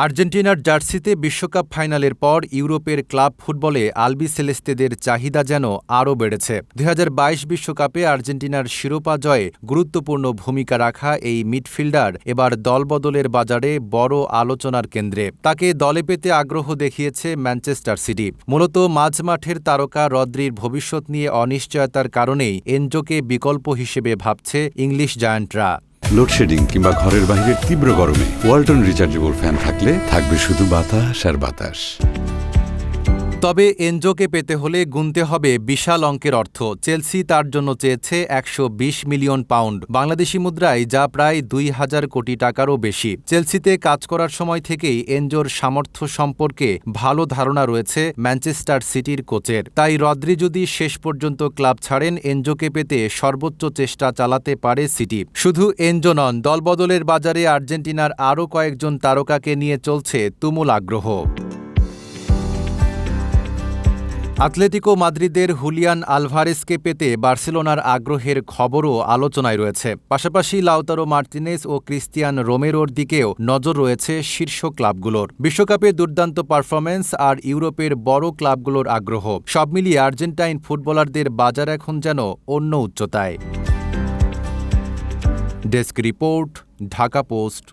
আর্জেন্টিনার জার্সিতে বিশ্বকাপ ফাইনালের পর ইউরোপের ক্লাব ফুটবলে আলবিসেলেস্তেদের চাহিদা যেন আরও বেড়েছে। ২০২২ বিশ্বকাপে আর্জেন্টিনার শিরোপা জয়ে গুরুত্বপূর্ণ ভূমিকা রাখা এই মিডফিল্ডার এবার দলবদলের বাজারে বড় আলোচনার কেন্দ্রে। তাকে দলে পেতে আগ্রহ দেখিয়েছে ম্যানচেস্টার সিটি। মূলত মাঝমাঠের তারকা রদ্রির ভবিষ্যৎ নিয়ে অনিশ্চয়তার কারণেই এনজোকে বিকল্প হিসেবে ভাবছে ইংলিশ জায়ান্টরা। লোডশেডিং কিংবা ঘরের বাইরের তীব্র গরমে ওয়ালটন রিচার্জেবল ফ্যান থাকলে থাকবে শুধু বাতাস আর বাতাস। তবে এনজোকে পেতে হলে গুনতে হবে বিশাল অঙ্কের অর্থ। চেলসি তার জন্য চেয়েছে ১২০ মিলিয়ন পাউন্ড, বাংলাদেশি মুদ্রায় যা প্রায় ২,০০০ কোটি টাকারও বেশি। চেলসিতে কাজ করার সময় থেকেই এনজোর সামর্থ্য সম্পর্কে ভালো ধারণা রয়েছে ম্যানচেস্টার সিটির কোচের। তাই রদ্রি যদি শেষ পর্যন্ত ক্লাব ছাড়েন, এনজোকে পেতে সর্বোচ্চ চেষ্টা চালাতে পারে সিটি। শুধু এনজো নন, দলবদলের বাজারে আর্জেন্টিনার আরও কয়েকজন তারকাকে নিয়ে চলছে তুমুল আগ্রহ। আতলেতিকো মাদ্রিদের হুলিয়ান আলভারেজকে পেতে বার্সেলোনার আগ্রহের খবরও আলোচনায় রয়েছে। পাশাপাশি লাউতারো মার্তিনেজ ও ক্রিস্তিয়ান রোমেরোর দিকেও নজর রয়েছে শীর্ষ ক্লাবগুলোর। বিশ্বকাপে দুর্দান্ত পারফরম্যান্স আর ইউরোপের বড় ক্লাবগুলোর আগ্রহ, সব মিলিয়ে আর্জেন্টাইন ফুটবলারদের বাজার এখন যেন অন্য উচ্চতায়। Desk report, Dhaka post.